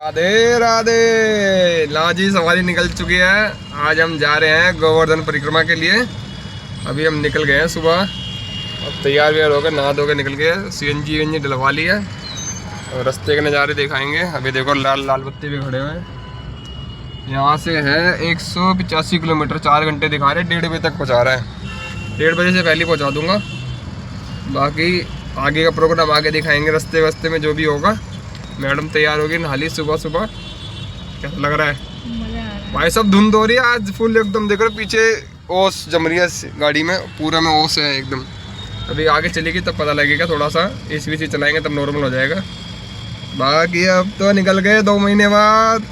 राधे राधे। ला जी, सवारी निकल चुकी है। आज हम जा रहे हैं गोवर्धन परिक्रमा के लिए। अभी हम निकल गए हैं सुबह, अब तैयार व्यार होकर नहा धो के निकल गए। सीएनजी वीएनजी डलवा ली है और रास्ते के नज़ारे दिखाएंगे। अभी देखो लाल लाल बत्ती भी खड़े हुए हैं। यहाँ से है 185 किलोमीटर, 4 घंटे दिखा रहे, 1:30 बजे तक पहुँचा रहा है। 1:30 बजे से पहले पहुँचा दूँगा। बाकी आगे का प्रोग्राम आगे दिखाएंगे, रास्ते में जो भी होगा। मैडम तैयार होगी, नहा सुबह सुबह। कैसा लग रहा है? मजा आ रहा है भाई। सब धुंध हो रही है आज फुल एकदम। देख रहे पीछे ओस जम रही है गाड़ी में, पूरा में ओस है एकदम। अभी आगे चलेगी तब पता लगेगा, थोड़ा सा एसी चलाएंगे तब नॉर्मल हो जाएगा। बाकी अब तो निकल गए 2 महीने बाद,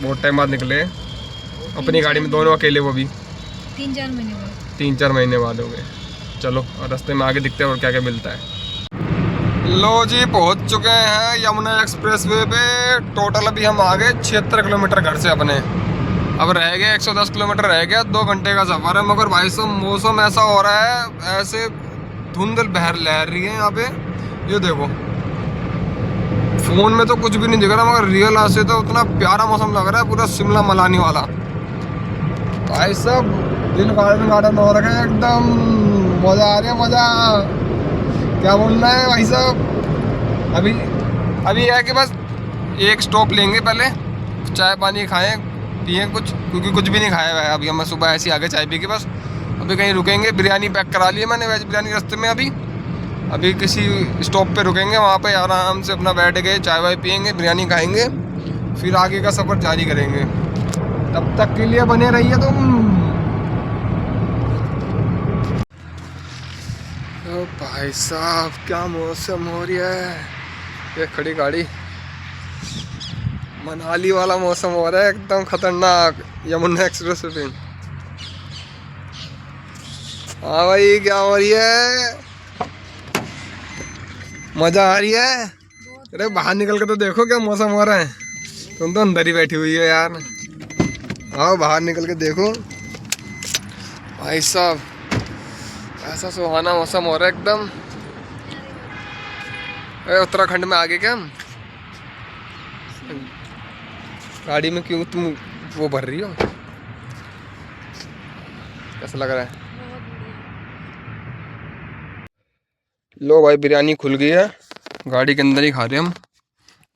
बहुत टाइम बाद निकले अपनी गाड़ी में दोनों अकेले, वो भी 3-4 महीने बाद हो गए। चलो और रास्ते में आगे दिखते हैं और क्या क्या मिलता है। लो जी, पहुंच चुके हैं यमुना एक्सप्रेस वे पे। टोटल अभी हम आ गए 76 किलोमीटर घर से अपने। अब रह गया 110 किलोमीटर रह गया, 2 घंटे का सफ़र है। मगर भाई साहब मौसम ऐसा हो रहा है, ऐसे धुंध लहर रही है यहाँ पे। ये देखो फ़ोन में तो कुछ भी नहीं दिख रहा, मगर रियल से तो उतना प्यारा मौसम लग रहा है, पूरा शिमला मनाली वाला। भाई साहब दिल गार्डन हो रखा है एकदम। मज़ा आ रहा है, मज़ा। क्या बोलना है भाई साहब? अभी है कि बस एक स्टॉप लेंगे, पहले चाय पानी खाएं पिएं कुछ, क्योंकि कुछ भी नहीं खाया हुआ है अभी। हम सुबह ऐसे आगे चाय पी के बस अभी कहीं रुकेंगे। बिरयानी पैक करा ली है मैंने, वेज बिरयानी रास्ते में। अभी किसी स्टॉप पे रुकेंगे, वहाँ पे आराम से अपना बैठ गए, चाय वाय पियेंगे, बिरयानी खाएंगे, फिर आगे का सफ़र जारी करेंगे। तब तक के लिए बने रहिए तुम। भाई साहब क्या मौसम हो रहा है। ये खड़ी गाड़ी, मनाली वाला मौसम हो रहा है एकदम खतरनाक यमुना एक्सप्रेस पे। हाँ भाई, क्या हो रही है? मजा आ रही है? अरे बाहर निकल के तो देखो क्या मौसम हो रहा है। तुम तो अंदर ही बैठी हुई है यार। आओ बाहर निकल के देखो भाई साहब, ऐसा सुहाना मौसम हो रहा है एकदम। उत्तराखंड में आगे क्या हम? गाड़ी में क्यों तुम वो भर रही हो? कैसा लग रहा है? लो भाई, बिरयानी खुल गई है, गाड़ी के अंदर ही खा रहे हम।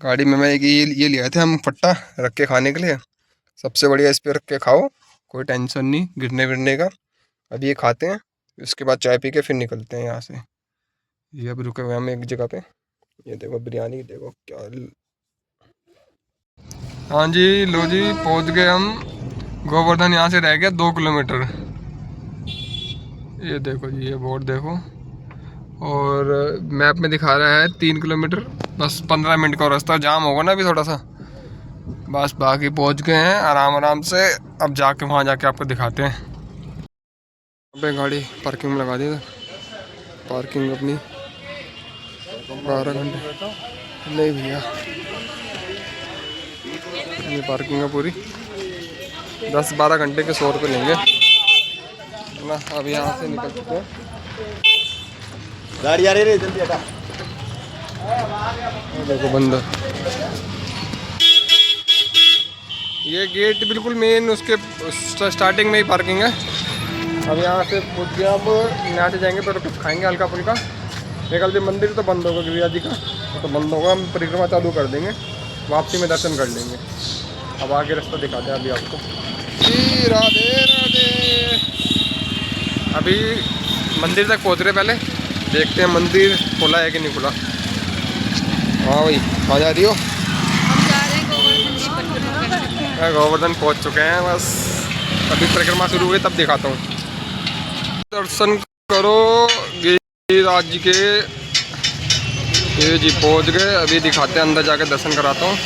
गाड़ी में मैं ये लिया थे हम, फट्टा रख के खाने के लिए। सबसे बढ़िया इस पे रख के खाओ, कोई टेंशन नहीं गिरने विरने का। अभी ये खाते हैं, उसके बाद चाय पी के फिर निकलते हैं यहाँ से। ये अब रुके हुए हम एक जगह पे। ये देखो बिरयानी, देखो क्या। हाँ जी, लो जी पहुँच गए हम गोवर्धन। यहाँ से रह गया 2 किलोमीटर। ये देखो जी, ये बोर्ड देखो, और मैप में दिखा रहा है 3 किलोमीटर। बस 15 मिनट का रास्ता, जाम होगा ना अभी थोड़ा सा। बस बाकी पहुँच गए हैं आराम से। अब जाके वहाँ जाके आपको दिखाते हैं। अबे गाड़ी पार्किंग में लगा दी था, पार्किंग अपनी 12 घंटे नहीं भैया, ये पार्किंग है पूरी। 10-12 घंटे के 100 रुपये लेंगे ना। अब यहाँ से निकल चुके हैं। गाड़ी आ रही है, जल्दी हटा। देखो बंद, ये गेट बिल्कुल मेन उसके स्टार्टिंग में ही पार्किंग है। अब यहाँ से पूछ गया, अब यहाँ से जाएंगे पर कुछ खाएंगे हल्का फुल्का। निकलते मंदिर तो बंद होगा, गिरिजा जी का तो बंद होगा। हम परिक्रमा चालू कर देंगे, वापसी में दर्शन कर लेंगे। अब आगे रास्ता दिखाते हैं अभी आपको। जी राधे राधे। अभी मंदिर तक पहुँच रहे, पहले देखते हैं मंदिर खुला है कि नहीं खुला। हाँ भाई, आ जा रही हो? हम जा रहे हैं गोवर्धन की परिक्रमा करने। गोवर्धन पहुँच चुके हैं, बस अभी परिक्रमा शुरू हुई तब दिखाता हूँ। दर्शन करो गिरिराज जी के। ये जी पहुँच गए, अभी दिखाते हैं, अंदर जाके दर्शन कराता हूँ।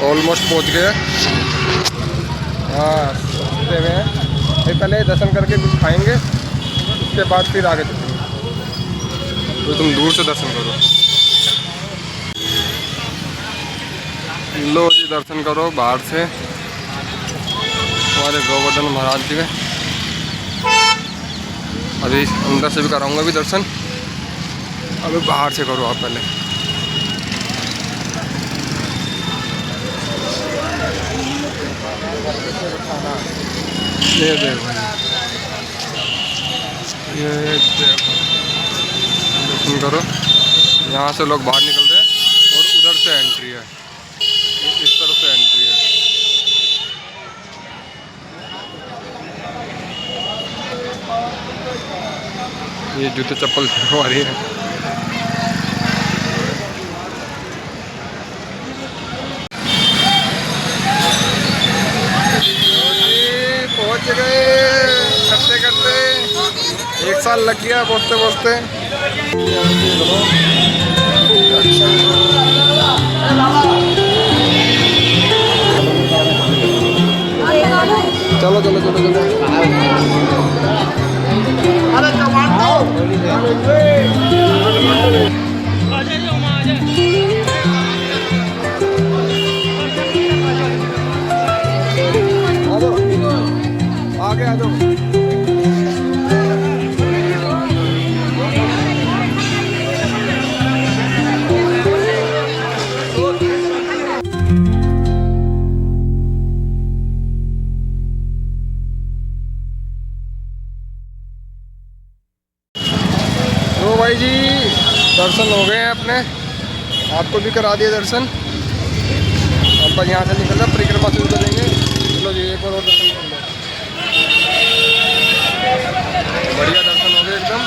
ऑलमोस्ट पहुँच गए। हाँ रास्ते में हैं। पहले दर्शन करके कुछ खाएंगे, उसके बाद फिर आगे चलेंगे। तो तुम दूर से दर्शन करो। लो जी, दर्शन करो बाहर से हमारे गोवर्धन महाराज जी के। अभी अंदर से भी कराऊंगा अभी दर्शन, अभी बाहर से करो आप पहले। ये देखो, ये देखो, दर्शन करो। यहाँ से लोग बाहर निकल रहे हैं और उधर से एंट्री है, इस तरफ से एंट्री है। ये जूते चप्पल हमारी है। पहुंच गए करते करते, 1 साल लग गया पहुंचते पहुंचते। चलो चलो चलो चलो। आगे आ जाओ। तो भाई जी दर्शन हो गए हैं अपने, आपको भी करा दिए दर्शन। अपन यहाँ से निकल रहे, परिक्रमा शुरू करेंगे। चलो जी एक और दर्शन कर लो। बढ़िया दर्शन हो गए एकदम।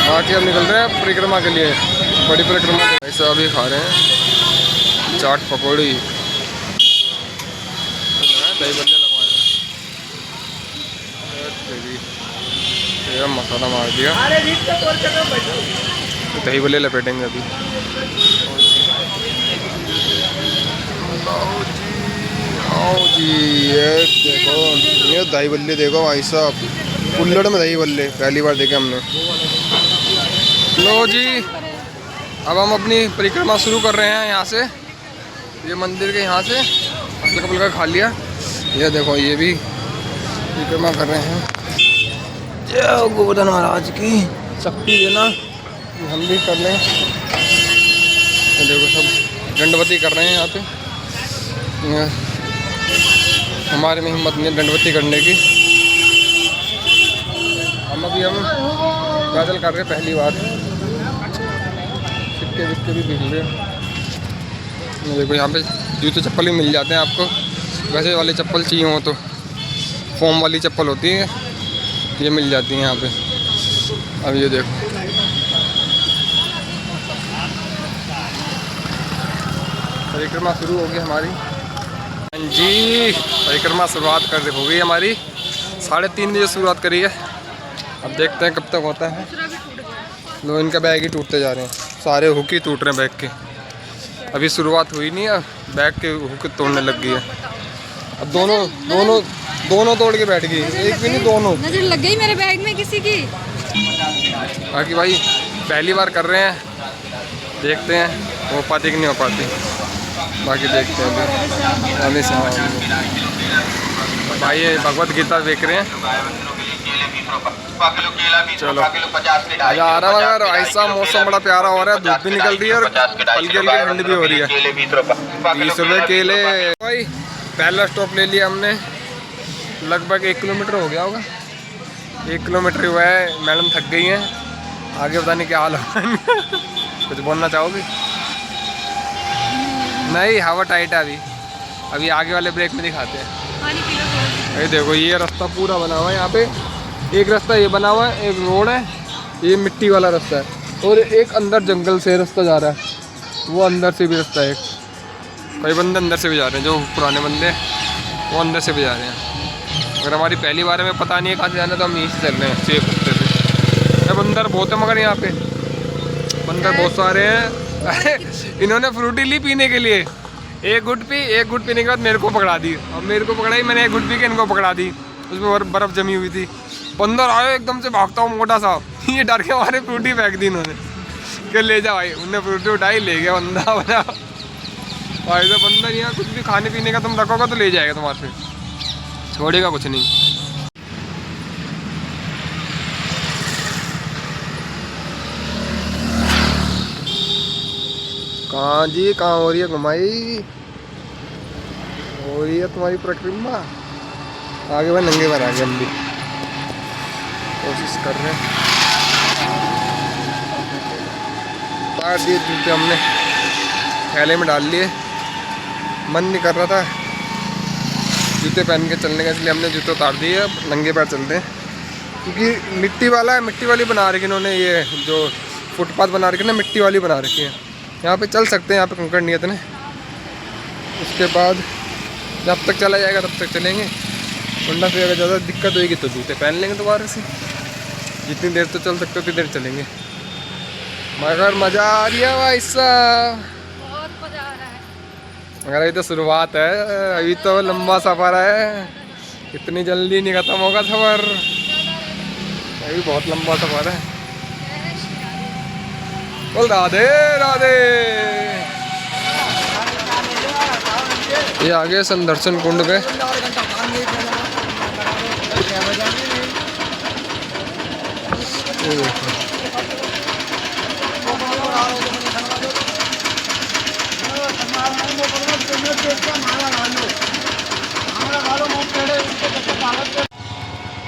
बाकी हम निकल रहे हैं परिक्रमा के लिए, बड़ी परिक्रमा। ऐसा अभी खा रहे हैं चाट पकौड़ी, दही बल्ले लगवाए हैं, मसाला मार दिया। दही बल्ले लपेटेंगे अभी। आओ जी, ये देखो, ये दही बल्ले देखो भाई साहब, कुल्हड़ में दही बल्ले पहली बार देखे हमने। लो जी, अब हम अपनी परिक्रमा शुरू कर रहे हैं यहाँ से, ये मंदिर के यहाँ से हल्का फुल्का खा लिया। ये देखो ये भी परिक्रमा कर रहे हैं। जय गोवर्धन महाराज की शक्ति देना, हम भी कर लें। ये देखो सब दंडवती कर रहे हैं यहाँ पे। हमारे में हिम्मत नहीं है दंडवती करने की। हम पैदल कर रहे हैं पहली बार। सिक्के विक्के भी बिक रहे हैं। देखो यहाँ पे जूते चप्पल भी मिल जाते हैं आपको, वैसे वाली चप्पल चाहिए हो तो, फोम वाली चप्पल होती है, ये मिल जाती है यहाँ पे। अब ये देखो परिक्रमा शुरू हो गई हमारी। हाँ जी, परिक्रमा शुरुआत हो गई हमारी। 3:30 बजे शुरुआत करी है, अब देखते हैं कब तक होता है। लोग इनका बैग ही टूटते जा रहे हैं, सारे हुक ही टूट रहे हैं बैग के। अभी शुरुआत हुई नहीं है, बैग के हुक तोड़ने लग गई है। अब दोनों तोड़ के बैठ गई, एक भी नहीं, दोनों। नजर लग गई मेरे बैग में किसी की। बाकी भाई पहली बार कर रहे हैं, देखते हैं हो पाती कि नहीं हो पाती। बाकी देखते हैं अभी भाई ये भगवत गीता देख रहे हैं। चलो मजा आ रहा है। ऐसा मौसम बड़ा प्यारा हो रहा है, धूप भी निकल रही है और हल्की हल्की ठंड भी हो रही है। 20 रुपये केले। भाई पहला स्टॉप ले लिया हमने, लगभग 1 किलोमीटर हो गया होगा, 1 किलोमीटर हुआ है। मैडम थक गई हैं, आगे पता नहीं क्या हाल होगा। कुछ बोलना चाहोगे? नहीं, हवा टाइट है अभी आगे वाले ब्रेक में दिखाते हैं। ये देखो ये रास्ता पूरा बना हुआ है यहाँ पे। एक रास्ता ये बना हुआ है, एक रोड है, ये मिट्टी वाला रास्ता है, और एक अंदर जंगल से रास्ता जा रहा है, वो अंदर से भी रास्ता है। कई बंदे अंदर से भी जा रहे हैं, जो पुराने बंदे वो अंदर से भी जा रहे हैं। अगर हमारी पहली बार में पता नहीं है कहाँ से जाना, तो हम यहीं से चल रहे हैं सेफ रास्ते से। बंदर बहुत है, मगर यहाँ पे बंदर बहुत सारे हैं। इन्होंने फ्रूटी ली पीने के लिए, एक गुट पीने के बाद मेरे को पकड़ा दी। अब मेरे को पकड़ाई, मैंने एक गुट पी के इनको पकड़ा दी। उसमें बर्फ़ जमी हुई थी। बंदर आए एकदम से भागता हूँ मोटा सा, ये डर के हमारे फ्रूटी फेंक दी इन्होंने कि ले जा भाई। उनने फ्रूटी उठाई, ले गया बंदा बना। और ऐसा बंदर यहाँ कुछ भी खाने पीने का तुम रखोगे तो ले जाएगा तुम्हारे से, छोड़ेगा कुछ नहीं। कहाँ जी, कहाँ हो रही है घुमाई, हो रही है तुम्हारी परिक्रमा? आगे भाई नंगे पैर आ गए हम भी, कोशिश कर रहे हैं। उतार दिए जूते हमने, थैले में डाल लिए। मन नहीं कर रहा था जूते पहन के चलने का, इसलिए हमने जूते उतार दिए, अब नंगे पैर चलते हैं। क्योंकि मिट्टी वाला है, मिट्टी वाली बना रखी इन्होंने, ये जो फुटपाथ बना रखी है ना, मिट्टी वाली बना रखी है। यहाँ पे चल सकते हैं, यहाँ पे कंकड़ नहीं है इतने। उसके बाद जब तक चला जाएगा तब तक चलेंगे, वरना फिर अगर ज़्यादा दिक्कत होगी तो जूते पहन लेंगे दोबारा से। जितनी देर तो चल सकते हो उतनी देर चलेंगे। मगर मज़ा आ रही है भाई साहब, बहुत मजा आ रहा है। मगर अभी तो शुरुआत है, अभी तो लंबा सफ़र है, इतनी जल्दी नहीं ख़त्म होगा सफ़र, अभी बहुत लंबा सफ़र है। बोल राधे राधे। ये आगे संदर्शन कुंड पे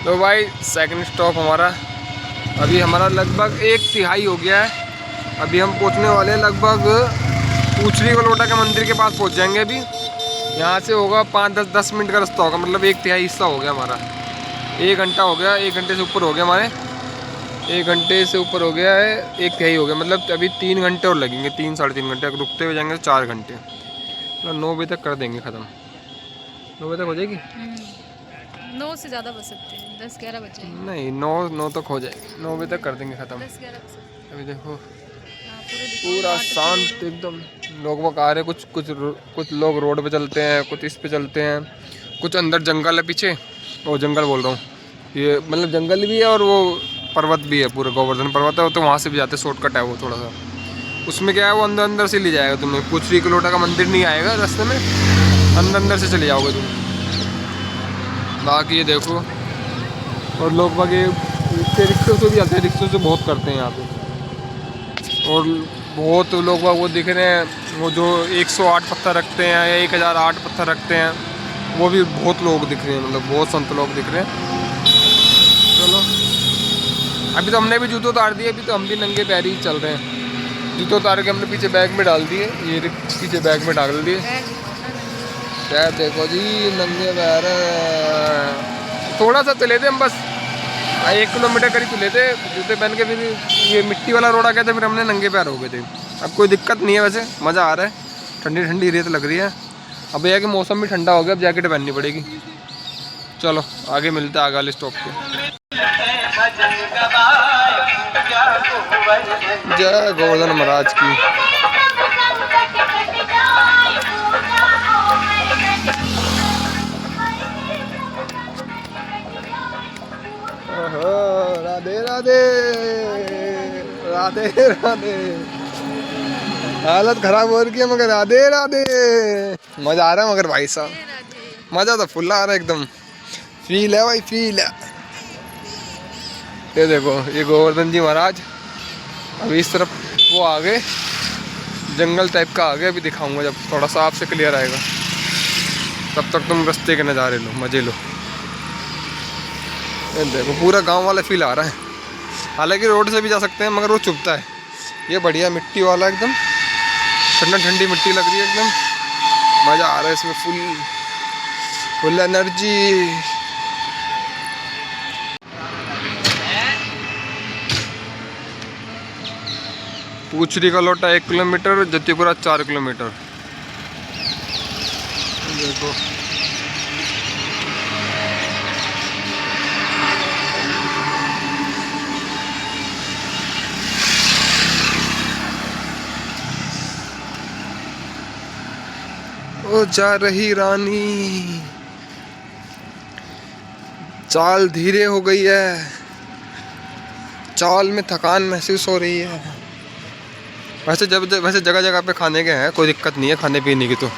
तो भाई सेकंड स्टॉप हमारा, अभी हमारा लगभग 1/3 हो गया है। अभी हम पहुंचने वाले हैं लगभग पूछरी कलोटा के मंदिर के पास पहुंच जाएंगे। अभी यहाँ से होगा 5-10 मिनट का रास्ता होगा, मतलब 1/3 हिस्सा हो गया हमारा। 1 घंटा हो गया, 1 घंटे से ऊपर हो गया हमारे, 1 घंटे से ऊपर हो गया है, 1/3 हो गया। मतलब अभी 3 घंटे और लगेंगे, 3-3.5 घंटे, अगर रुकते हुए जाएंगे तो 4 घंटे। मतलब 9 बजे तक कर देंगे ख़त्म। 9 बजे तक हो जाएगी? 9 से ज़्यादा बज सकते हैं, 10-11 बजे। नहीं, 9 तक हो जाएगी, 9 बजे तक कर देंगे ख़त्म। 10-11 बजे। अभी देखो पूरे पूरा शांत एकदम। लोग वो आ रहे, कुछ लोग रोड पे चलते हैं, कुछ इस पे चलते हैं, कुछ अंदर जंगल है पीछे। वो जंगल बोल रहा हूँ, ये मतलब जंगल भी है और वो पर्वत भी है, पूरा गोवर्धन पर्वत है, तो वहाँ से भी जाते, शॉर्टकट है वो थोड़ा सा। उसमें क्या है, वो अंदर से ले जाएगा तुम्हें, पूछरी कलोटा का मंदिर नहीं आएगा रास्ते में, अंदर से चले जाओगे तुम। बाकी ये देखो, और लोग बाकी रिक्शों से भी आते हैं, रिक्शों से बहुत करते हैं यहाँ पे। और बहुत लोग वो दिख रहे हैं, वो जो 108 पत्थर रखते हैं या 1008 पत्थर रखते हैं, वो भी बहुत लोग दिख रहे हैं, मतलब बहुत संत लोग दिख रहे हैं। चलो अभी तो हमने भी जूते उतार दिए, अभी तो हम भी नंगे पैर ही चल रहे हैं। जूते उतार के हमने पीछे बैग में डाल दिए, ये पीछे बैग में डाल दिए। क्या देखो जी, नंगे पैर थोड़ा सा चले थे हम, बस 1 किलोमीटर करीब चले थे जूते पहन के। फिर ये मिट्टी वाला रोड आ गया था, फिर हमने नंगे पैर हो गए थे। अब कोई दिक्कत नहीं है, वैसे मज़ा आ रहा है, ठंडी ठंडी रेत लग रही है। अब यह कि मौसम भी ठंडा हो गया, अब जैकेट पहननी पड़ेगी। चलो आगे मिलते हैं आगे वाले स्टॉप पे। जय गोवर्धन महाराज की। राधे राधे राधे राधे। हालत खराब हो रही है मगर राधे राधे। मजा आ रहा है मगर भाई साहब, मजा तो फुल आ रहा है एकदम, फील है भाई, फील है। ये देखो, ये गोवर्धन जी महाराज। अभी इस तरफ वो आगे जंगल टाइप का आगे, अभी दिखाऊंगा जब थोड़ा सा आपसे क्लियर आएगा, तब तक तुम रास्ते के नज़ारे लो, मज़े लो। ये देखो पूरा गांव वाला फील आ रहा है। हालांकि रोड से भी जा सकते हैं मगर वो चुभता है। ये बढ़िया मिट्टी वाला, एकदम ठंडा ठंडी मिट्टी लग रही है एकदम, मज़ा आ रहा है इसमें, full energy. Puchhri Kalota 1 kilometre, Jatipura 4 kilometre. देखो ओ जा रही रानी, चाल धीरे हो गई है, चाल में थकान महसूस हो रही है। वैसे जगह जगह पे खाने के हैं, कोई दिक्कत नहीं है खाने पीने की, तो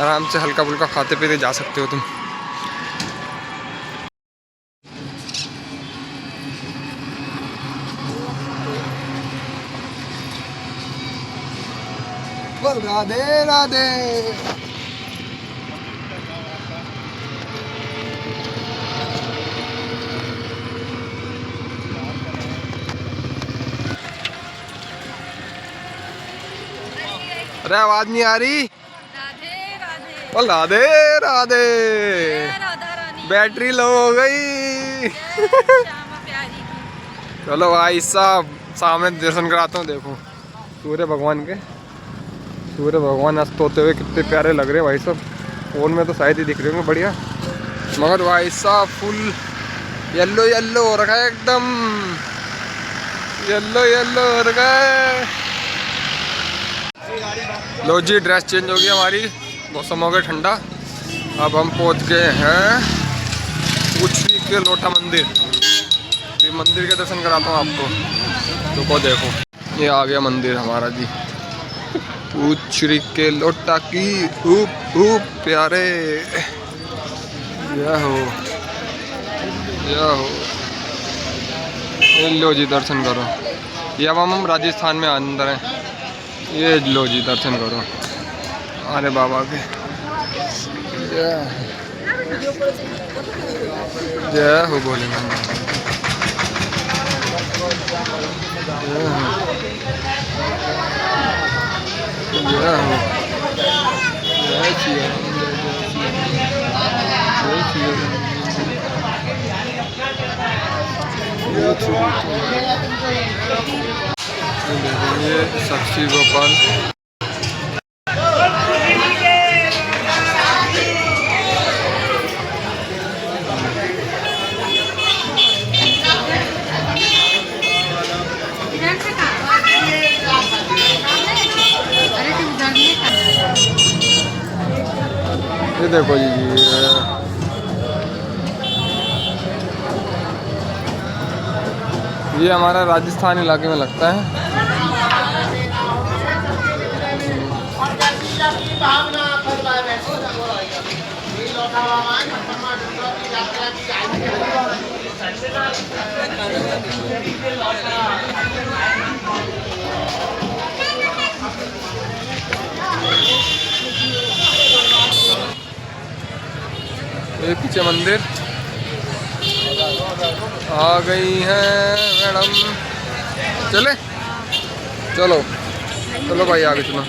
आराम से हल्का फुल्का खाते पीते जा सकते हो तुम। राधे राधे। अरे आवाज नहीं आ रही। राधे राधे। ओ राधे राधे। राधा रानी। बैटरी लो हो गई। श्यामा प्यारी की। चलो भाई साहब सामने दर्शन कराता हूँ। देखो सूर्य भगवान के, सूर्य भगवान अस्त होते हुए कितने प्यारे लग रहे हैं भाई साहब। फोन में तो शायद ही दिख रहे होंगे बढ़िया, मगर भाई साहब फुल येलो येलो हो रखा है, एकदम येलो येलो हो रखा है। लो जी ड्रेस चेंज हो गई हमारी, मौसम हो गया ठंडा। अब हम पहुंच गए हैं उछरी के लोटा मंदिर। ये मंदिर के दर्शन कराता हूँ आपको। रुको देखो ये आ गया मंदिर हमारा जी, उछरी के लोटा की ऊप ऊप प्यारे। यह हो ये लो जी दर्शन करो। ये अब हम राजस्थान में अंदर हैं। ये लो जी दर्शन करो अरे बाबा के। जय हो बोले ये साक्षी गोपाल। ये देखो जी ये हमारा राजस्थान इलाके में लगता है। ये पीछे मंदिर आ गई है मैडम। चले चलो चलो भाई आगे चलो।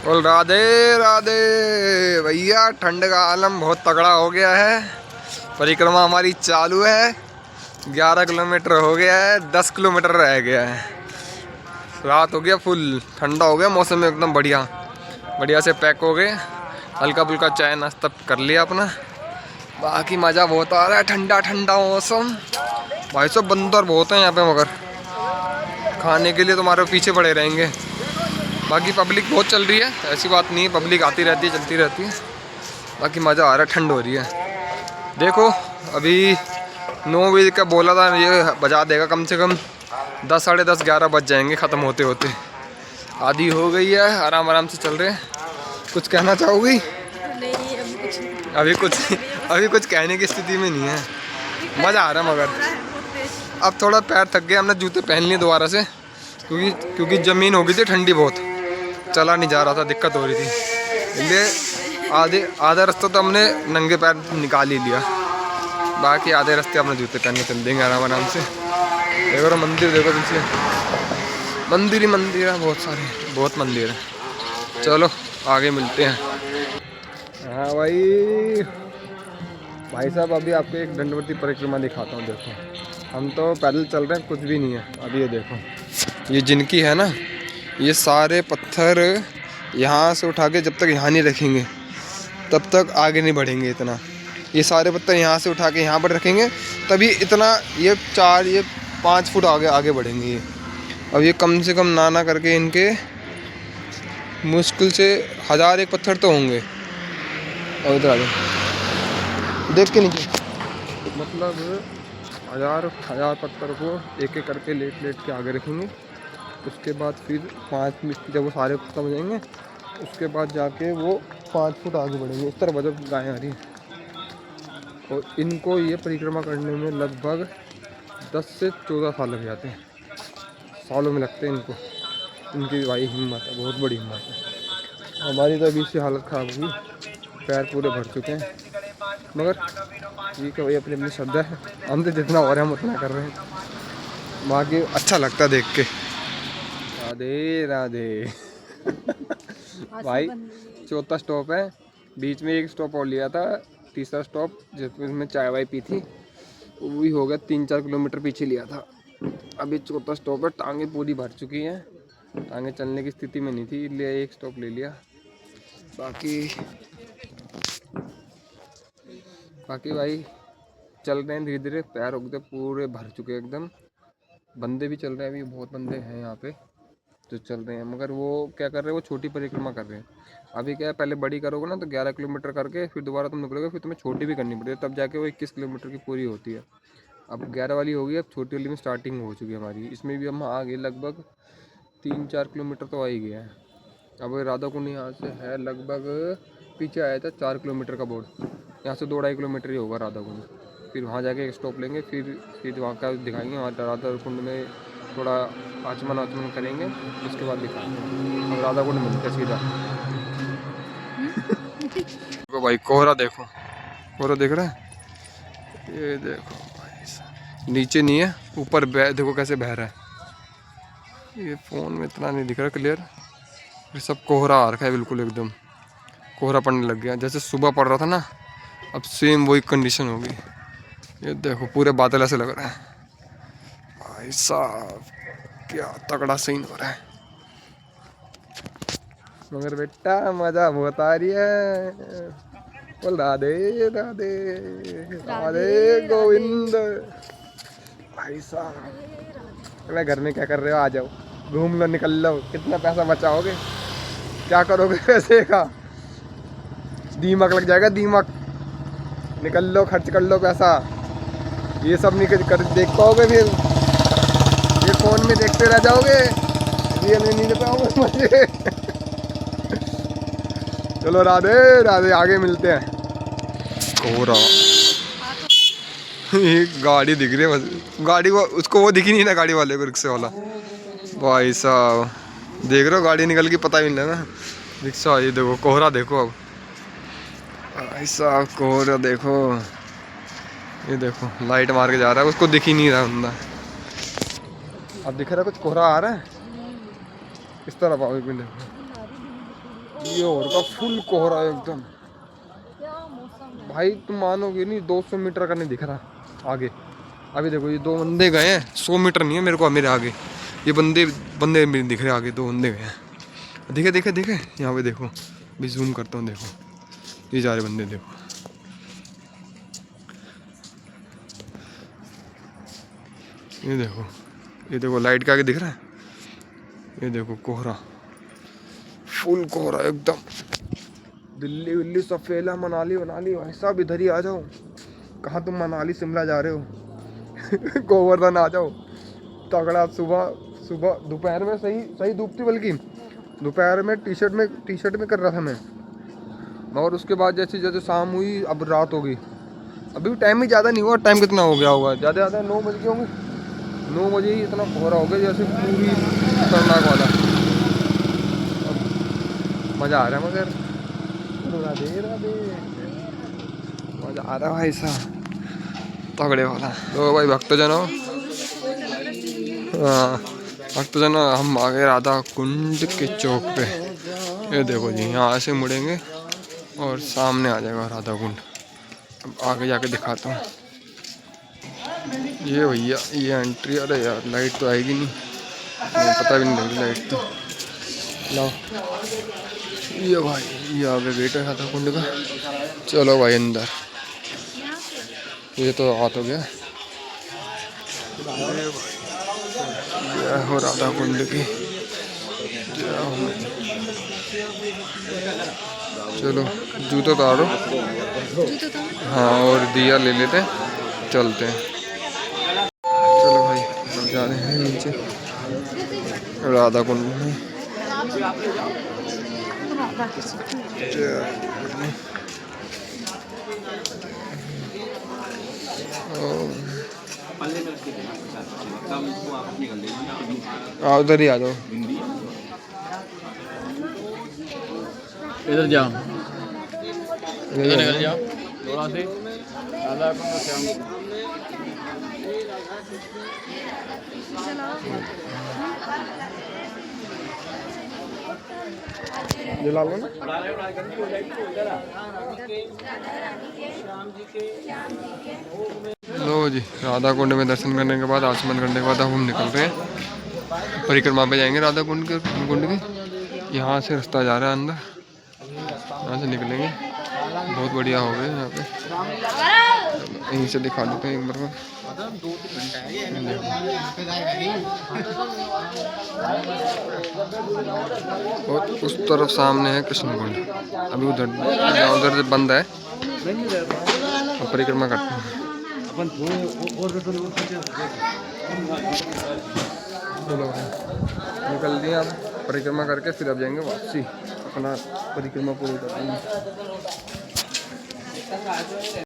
बोल राधे राधे भैया। ठंड का आलम बहुत तगड़ा हो गया है। परिक्रमा हमारी चालू है। 11 किलोमीटर हो गया है, 10 किलोमीटर रह गया है। रात हो गया, फुल ठंडा हो गया मौसम एकदम बढ़िया बढ़िया से पैक हो गए। हल्का फुल्का चाय नाश्ता कर लिया अपना। बाकी मज़ा बहुत आ रहा है, ठंडा ठंडा मौसम। भाई साहब बंदर बहुत हैं यहाँ पे, मगर खाने के लिए तुम्हारे पीछे पड़े रहेंगे। बाकी पब्लिक बहुत चल रही है, ऐसी बात नहीं है, पब्लिक आती रहती है चलती रहती है। बाकी मज़ा आ रहा है, ठंड हो रही है। देखो अभी 9 बजे का बोला था, ये बजा देगा कम से कम 10 साढ़े 10 11 बज जाएंगे ख़त्म होते होते। आधी हो गई है, आराम आराम से चल रहे हैं। कुछ कहना चाहोगी? अभी कुछ कहने की स्थिति में नहीं है। मज़ा आ रहा है, मगर अब थोड़ा पैर थक गया, हमने जूते पहन लिए दोबारा से, क्योंकि ज़मीन हो गई थी ठंडी बहुत, चला नहीं जा रहा था, दिक्कत हो रही थी। इसलिए आधा रास्ता तो हमने नंगे पैर निकाल ही लिया। बाकी आधे रास्ते अपने जूते पहन के चल देंगे आराम आराम से। देखो मंदिर, देखो पीछे मंदिर ही मंदिर है, बहुत सारे, बहुत मंदिर है। चलो आगे मिलते हैं। हाँ भाई साहब अभी आपको एक दंडवती परिक्रमा दिखाता हूँ। देखो हम तो पैदल चल रहे हैं, कुछ भी नहीं है। अभी ये देखो, ये जिनकी है ना, ये सारे पत्थर यहाँ से उठा के जब तक यहाँ नहीं रखेंगे तब तक आगे नहीं बढ़ेंगे इतना। ये सारे पत्थर यहाँ से उठा के यहाँ पर रखेंगे तभी इतना, ये 5 फुट आगे बढ़ेंगे ये। अब ये कम से कम ना करके इनके मुश्किल से 1001 पत्थर तो होंगे। और इधर आगे देख के नीचे, मतलब 1000 पत्थर को एक एक करके लेट के आगे रखेंगे। उसके बाद फिर 5 मिनट जब वो सारे खत्म हो जाएंगे, उसके बाद जाके वो 5 फुट आगे बढ़ेंगे। इस तरह वजह गायें आ रही हैं। और इनको ये परिक्रमा करने में लगभग 10 से 14 साल लग जाते हैं, सालों में लगते हैं इनको। इनकी भाई हिम्मत है, बहुत बड़ी हिम्मत है। हमारी तो अभी से हालत ख़राब होगी, पैर पूरे भर चुके हैं, मगर ठीक है भाई, अपनी अपनी श्रद्धा है। हम तो जितना हो रहा है हम उतना कर रहे हैं। बाकी अच्छा लगता है देख के। राधे राधे। भाई चौथा स्टॉप है, बीच में एक स्टॉप और लिया था, तीसरा स्टॉप जिसमें चाय वाय पी थी वो भी हो गया 3-4 किलोमीटर पीछे लिया था। अभी चौथा स्टॉप है, टांगे पूरी भर चुकी हैं, टांगे चलने की स्थिति में नहीं थी इसलिए एक स्टॉप ले लिया। बाकी भाई चल रहे हैं धीरे धीरे, पैर हो गए पूरे भर चुके एकदम। बंदे भी चल रहे हैं, अभी बहुत बंदे हैं यहाँ पे जो चल रहे हैं, मगर वो क्या कर रहे हैं, वो छोटी परिक्रमा कर रहे हैं। अभी क्या है, पहले बड़ी करोगे ना तो 11 किलोमीटर करके फिर दोबारा तुम निकलोगे, फिर तुम्हें छोटी भी करनी पड़ेगी, तब जाके वो 21 किलोमीटर की पूरी होती है। अब 11 वाली होगी, अब छोटी वाली में स्टार्टिंग हो चुकी है हमारी, इसमें भी हम आ गए लगभग 3-4 किलोमीटर तो आ ही गया है। अब राधा कुंड यहाँ से है लगभग, पीछे आया था 4 किलोमीटर का बोर्ड, यहाँ से 2-2.5 किलोमीटर ही होगा राधा कुंड। फिर वहाँ जाके एक स्टॉप लेंगे, फिर वहाँ का दिखाएंगे, वहाँ राधा कुंड में थोड़ा आचमन करेंगे, उसके बाद दिखाएंगे। अब राधा कुंड मिलते हैं सीधा। देखो भाई कोहरा देखो, कोहरा देख रहा है, ये देखो भाई नीचे नहीं है, ऊपर देखो कैसे बह रहा है। ये फ़ोन में इतना नहीं दिख रहा क्लियर, ये सब कोहरा आ रखा है बिल्कुल एकदम, कोहरा पड़ने लग गया, जैसे सुबह पड़ रहा था ना, अब सेम वही कंडीशन होगी। ये देखो पूरे बादल ऐसे लग रहा है भाई साहब, क्या तगड़ा सीन हो रहा है। मगर बेटा मजा बहुत आ रही है, बोल राधे राधे राधे गोविंद। भाई साहब मैं घर में क्या कर रहे हो, आ जाओ घूम लो निकल लो, कितना पैसा बचाओगे, क्या करोगे पैसे का, दीमक लग जाएगा दीमक, निकल लो खर्च कर लो पैसा, ये सब नहीं कर देख पाओगे, फिर ये फोन में देखते रह जाओगे, रियल में नहीं ले पाओगे मजे। चलो राधे राधे, आगे मिलते हैं। कोहरा एक गाड़ी दिख रही है बस, गाड़ी वो उसको वो दिखी नहीं ना, गाड़ी वाले को, रिक्शे वाला भाई साहब देख रहे हो, गाड़ी निकल के पता भी नहीं लगा रिक्शा। ये देखो कोहरा देखो, अब भाई साहब कोहरा देखो, ये देखो लाइट मार के जा रहा है, उसको दिख ही नहीं रहा बंदा। अब दिख रहा है कुछ कोहरा आ रहा है इस तरफ, आओ एक मिनट, ये और का फुल कोहरा एकदम भाई, तुम मानोगे नहीं 200 मीटर का नहीं दिख रहा आगे। अभी देखो ये 2 बंदे गए हैं, 100 मीटर नहीं है मेरे को मेरे आगे, ये बंदे मेरे दिख रहे आगे, 2 बंदे गए हैं, दिखे दिखे दिखे यहाँ पे देखो, भी जूम करता हूँ, देखो ये जा रहे बंदे, देखो ये देखो लाइट के आगे दिख रहा है, ये देखो कोहरा, फुल कोहरा एकदम, दिल्ली विल्ली सब फैला, मनाली भाई साहब इधर ही आ जाओ, कहाँ तुम मनाली शिमला जा रहे हो गोवर्धन आ जाओ, तगड़ा। सुबह दोपहर में सही धूप थी, बल्कि दोपहर में टी शर्ट में कर रहा था मैं, मगर उसके बाद जैसे शाम हुई, अब रात हो गई, अभी भी टाइम ही ज़्यादा नहीं हुआ, टाइम कितना हो गया होगा, ज़्यादा 9 बज गए होंगे, 9 बजे ही इतना कोहरा हो गया जैसे पूरी खतरनाक वाला। मज़ा आ रहा है, मगर राधे राधे मज़ा आ रहा है भाई साहब, तगड़े वाला। तो भाई भक्तजन हो, हाँ भक्तजन, हम आ गए राधा कुंड के चौक पे, ये देखो जी यहाँ से मुड़ेंगे और सामने आ जाएगा राधा कुंड। अब आगे जाके दिखाता हूँ, ये भैया ये एंट्री, अरे यार लाइट तो आएगी नहीं, पता भी नहीं लगी लाइट तो, लाओ ये भाई ये आगे गेट है राधा कुंड का, चलो भाई अंदर, ये तो हाथ हो गया, जय हो राधा कुंड की, जय हो। चलो जूता उतारो, हाँ और दिया ले लेते हैं, चलते हैं। चलो भाई अब जा रहे हैं नीचे राधा कुंड में। उधर ही आ जाओ, इधर जाओ, इधर निकल जाओ थोड़ा से, राधा कुंड से जला लो ना। लो जी, राधा कुंड में दर्शन करने के बाद, आचमन करने के बाद अब हम निकल रहे हैं, परिक्रमा पे जाएंगे राधा कुंड की। यहाँ से रास्ता जा रहा है अंदर, यहाँ से निकलेंगे। बहुत बढ़िया हो गए यहाँ पे, यहीं से दिखा देते हैं एक बार। और उस तरफ सामने है कृष्ण कुंड। अभी उधर बंद है, परिक्रमा करते हैं। चलो निकल दिए अब, परिक्रमा करके फिर अब जाएंगे वापसी, अपना परिक्रमा पूरी करेंगे।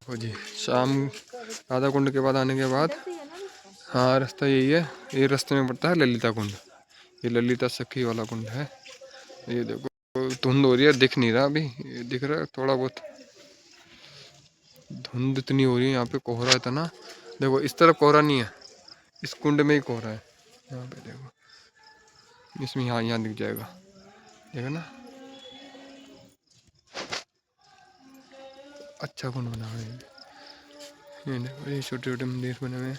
हो जी, शाम राधा कुंड के बाद आने के बाद, हाँ रास्ता यही है। ये रास्ते में पड़ता है ललिता कुंड। ये ललिता सखी वाला कुंड है। ये देखो धुंध हो रही है, दिख नहीं रहा अभी, ये दिख रहा है थोड़ा बहुत। धुंध इतनी हो रही है यहाँ पे, कोहरा इतना। देखो इस तरफ कोहरा नहीं है, इस कुंड में ही कोहरा है। यहाँ पे देखो, इसमें यहाँ दिख जाएगा, देखो ना। अच्छा कुंड बना हुआ है ये देखो, ये छोटे छोटे मंदिर बने हुए हैं।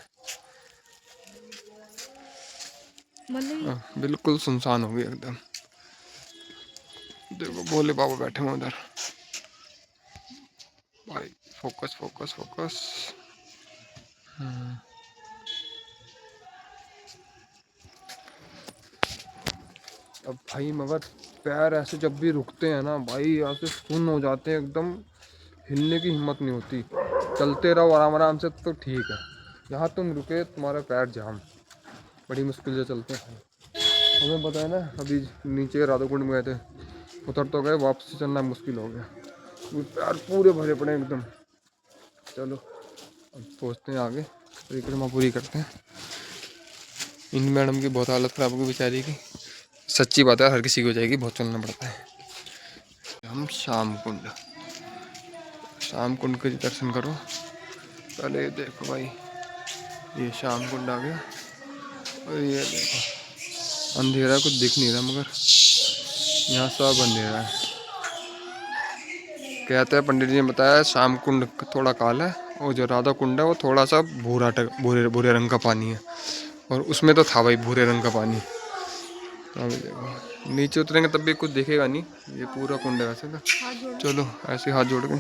बिल्कुल सुनसान हो गया एकदम। देखो भोले बाबा बैठे हुए उधर। भाई फोकस फोकस फोकस। अब भाई मगर पैर ऐसे जब भी रुकते हैं ना भाई, ऐसे सुन्न हो जाते हैं एकदम, हिलने की हिम्मत नहीं होती। चलते रहो आराम आराम से तो ठीक है, यहाँ तुम रुके तुम्हारा पैर जाम, बड़ी मुश्किल से चलते हैं। हमें पता है ना, अभी नीचे राधा कुंड में गए थे, उतर तो गए, वापस चलना मुश्किल हो गया, पैर पूरे भरे पड़े एकदम। चलो अब पहुँचते हैं आगे, परिक्रमा पूरी करते हैं। इन मैडम की बहुत हालत ख़राब होगी बेचारी की, सच्ची बात है, हर किसी को हो जाएगी, बहुत चलना पड़ता है। हम शाम कुंड के दर्शन करो पहले। ये देखो भाई, ये शाम कुंड आ गया। और ये देखो अंधेरा, कुछ दिख नहीं रहा मगर यहाँ सब अंधेरा है। कहते हैं पंडित जी ने बताया, शाम कुंड थोड़ा काला है, और जो राधा कुंड है वो थोड़ा सा भूरे रंग का पानी है। और उसमें तो था भाई भूरे रंग का पानी। अभी देखो नीचे उतरेंगे तब भी कुछ दिखेगा नहीं, ये पूरा कुंड है वैसे तो। चलो ऐसे हाथ जोड़ के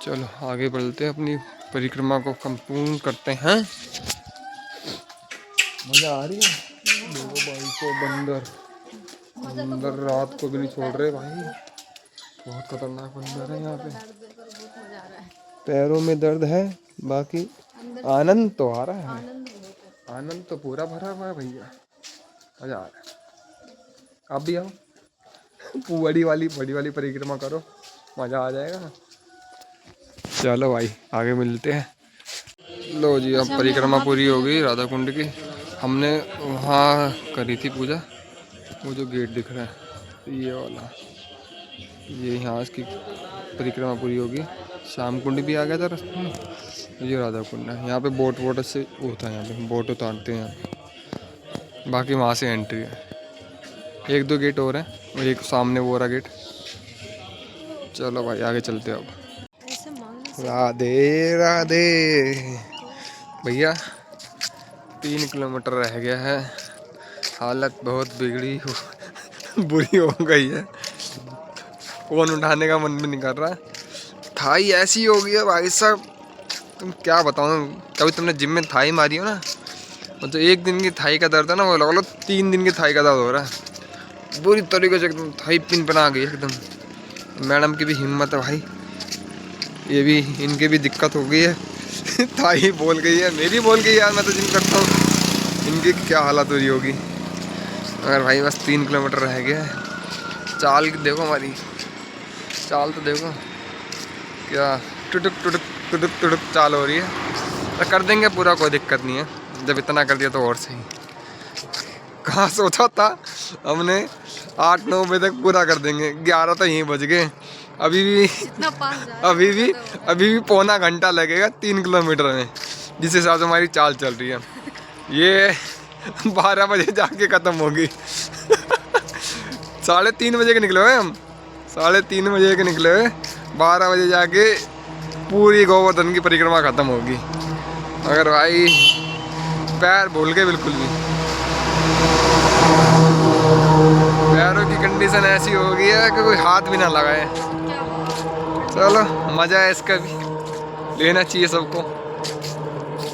चलो आगे बढ़ते हैं, अपनी परिक्रमा को संपूर्ण करते हैं। मजा आ रही है। देखो भाई को बंदर रात को भी नहीं छोड़ रहे भाई, बहुत खतरनाक बंदर है यहाँ पे। पैरों में दर्द है, बाकी आनंद तो आ रहा है, आनंद तो पूरा भरा हुआ है भैया, मजा आ रहा है। आप भी आओ, बड़ी वाली परिक्रमा करो, मजा आ जाएगा। चलो भाई आगे मिलते हैं। लो जी, अब परिक्रमा पूरी हो गई राधा कुंड की। हमने वहाँ करी थी पूजा, वो जो गेट दिख रहा है ये वाला, ये यहाँ की परिक्रमा पूरी होगी। शाम कुंड भी आ गया था रास्ते में, ये राधा कुंड है। यहाँ पे बोट से होता है, यहाँ पे बोट उतारते हैं यहाँ पे। बाकी वहाँ से एंट्री है, 1-2 गेट और हैं, और एक सामने वो रहा गेट। चलो भाई आगे चलते हैं अब। राधे राधे भैया, 3 किलोमीटर रह गया है, हालत बहुत बुरी हो गई है। फोन उठाने का मन भी नहीं कर रहा, थाई ऐसी हो गई है भाई साहब, तुम क्या बताऊँ। कभी तुमने जिम में थाई मारी हो ना, और जो 1 दिन की थाई का दर्द है ना, वो लगा लो 3 दिन की थाई का दर्द हो रहा है। बुरी तरीके से एकदम थाई पिन बना गई एकदम। मैडम की भी हिम्मत है भाई, ये भी इनके भी दिक्कत हो गई है। थाई बोल गई है, मेरी बोल गई यार, मैं तो जिम करता हूँ, इनकी क्या हालत हो रही होगी। मगर भाई बस 3 किलोमीटर रह गया है। चाल देखो, हमारी चाल तो देखो, क्या टुटुक टुटुक टुटुक टुटुक चाल हो रही है। तो कर देंगे पूरा, कोई दिक्कत नहीं है, जब इतना कर दिया तो और सही। कहाँ सोचा था हमने 8-9 बजे तक पूरा कर देंगे, 11 तो यहीं बज गए। अभी भी पौना घंटा लगेगा 3 किलोमीटर में, जिस हिसाब से हमारी चाल चल रही है। ये 12 बजे जाके खत्म होगी। 3:30 बजे के निकले हुए हम, 3:30 बजे के निकले हुए, 12 बजे जाके पूरी गोवर्धन की परिक्रमा खत्म होगी। मगर भाई पैर भूल गए बिल्कुल भी, पैरों की कंडीशन ऐसी हो गई है कि कोई हाथ भी ना लगाए। चलो मज़ा है इसका भी, लेना चाहिए सबको।